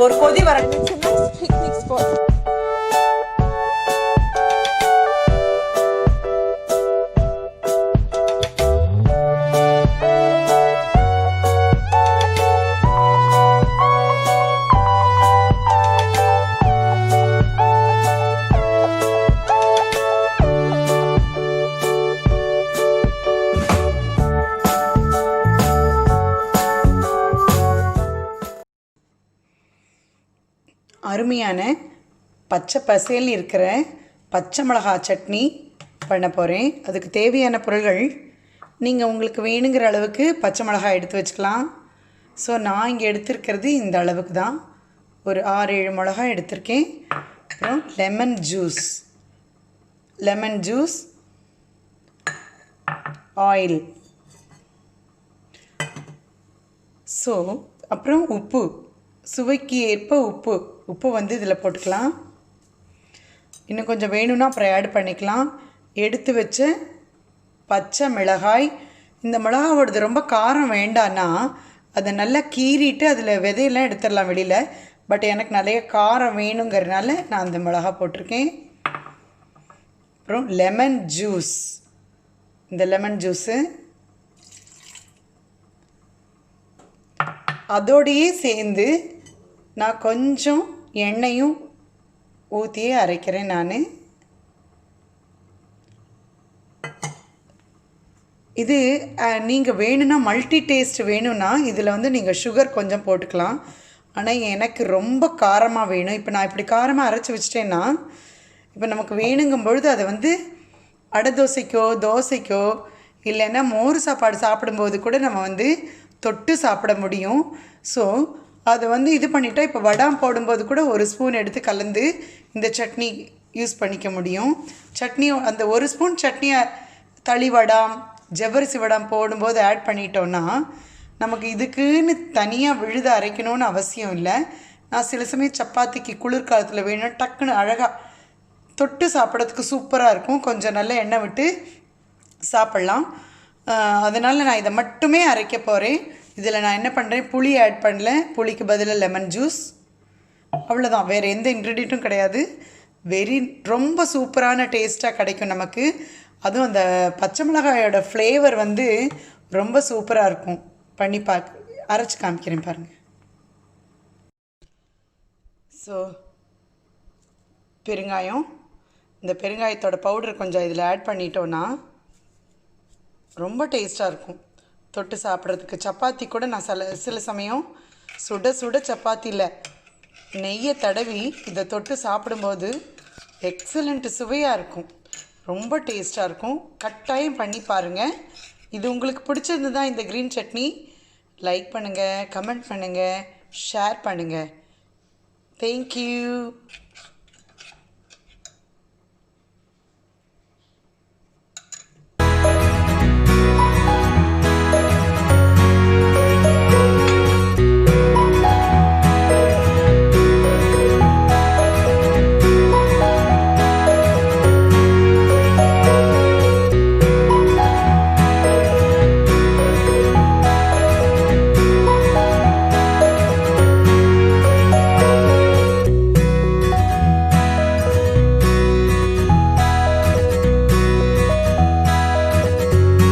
ஒரு கொதி வரணும். It's a nice picnic spot. அருமையான பச்சை பசேல்னு இருக்கிற பச்சை மிளகா சட்னி பண்ண போகிறேன். அதுக்கு தேவையான பொருள்கள் நீங்கள் உங்களுக்கு வேணுங்கிற அளவுக்கு பச்சை மிளகாய் எடுத்து வச்சுக்கலாம். ஸோ நான் இங்கே எடுத்துருக்கிறது இந்த அளவுக்கு தான், ஒரு 6-7 மிளகாய் எடுத்திருக்கேன். அப்புறம் லெமன் ஜூஸ், ஆயில், ஸோ அப்புறம் உப்பு, சுவைக்கு ஏற்ப உப்பு வந்து இதில் போட்டுக்கலாம். இன்னும் கொஞ்சம் வேணும்னா அப்புறம் ஆட் பண்ணிக்கலாம். எடுத்து வச்ச பச்சை மிளகாய், இந்த மிளகாவோடது ரொம்ப காரம் வேண்டான்னா அதை நல்லா கீறிட்டு அதில் விதையெல்லாம் எடுத்துடலாம் வெளியில். பட் எனக்கு நிறைய காரம் வேணுங்கிறதுனால நான் அந்த மிளகாய் போட்டிருக்கேன். அப்புறம் லெமன் ஜூஸ், இந்த லெமன் ஜூஸு அதோடையே சேர்ந்து நான் கொஞ்சம் எண்ணெயும் ஊற்றியே அரைக்கிறேன். நான் இது நீங்கள் வேணும்னா மல்டி டேஸ்ட் வேணும்னா இதில் வந்து நீங்கள் சுகர் கொஞ்சம் போட்டுக்கலாம். ஆனால் எனக்கு ரொம்ப காரமாக வேணும். இப்போ நான் இப்படி காரமாக அரைச்சி வச்சிட்டேன்னா இப்போ நமக்கு வேணுங்கும் பொழுது அதை வந்து அடை தோசைக்கோ இல்லைன்னா மோர் சாப்பாடு சாப்பிடும்போது கூட நம்ம வந்து தொட்டு சாப்பிட முடியும். ஸோ அதை வந்து இது பண்ணிட்டா இப்போ வடாம் போடும்போது கூட ஒரு ஸ்பூன் எடுத்து கலந்து இந்த சட்னி யூஸ் பண்ணிக்க முடியும். சட்னி அந்த ஒரு ஸ்பூன் சட்னியை தளி வடாம் ஜவ்வரிசி வடாம் போடும்போது ஆட் பண்ணிட்டோன்னா நமக்கு இதுக்குன்னு தனியாக விழுத அரைக்கணும்னு அவசியம் இல்லை. நான் சில சமயம் சப்பாத்திக்கு குளிர்காலத்தில் வேணும் டக்குன்னு அழகாக தொட்டு சாப்பிட்றதுக்கு சூப்பராக இருக்கும். கொஞ்சம் நல்ல எண்ணெய் விட்டு சாப்பிட்லாம். அதனால் நான் இதை மட்டுமே அரைக்க போகிறேன். இதில் நான் என்ன பண்ணுறேன், புளி ஆட் பண்ணல, புளிக்கு பதிலாக லெமன் ஜூஸ், அவ்வளோதான். வேறு எந்த இன்க்ரீடியண்ட்டும் கிடையாது. ரொம்ப சூப்பரான டேஸ்ட்டாக கிடைக்கும் நமக்கு. அதுவும் அந்த பச்சை மிளகாயோட ஃப்ளேவர் வந்து ரொம்ப சூப்பராக இருக்கும். பண்ணி அரைச்சி காமிக்கிறேன் பாருங்கள். ஸோ பெருங்காயம், இந்த பெருங்காயத்தோட பவுடர் கொஞ்சம் இதில் ஆட் பண்ணிட்டோன்னா ரொம்ப டேஸ்ட்டாக இருக்கும். தொட்டு சாப்பிட்றதுக்கு சப்பாத்தி கூட நான் சில சமயம் சுட சப்பாத்தியில் நெய்யை தடவி இதை தொட்டு சாப்பிடும்போது எக்ஸலண்ட் சுவையாக இருக்கும். ரொம்ப டேஸ்ட்டாக இருக்கும். கட்டாயம் பண்ணி பாருங்கள். இது உங்களுக்கு பிடிச்சிருந்து தான் இந்த க்ரீன் சட்னி லைக் பண்ணுங்கள், கமெண்ட் பண்ணுங்கள், ஷேர் பண்ணுங்கள். தேங்க்யூ.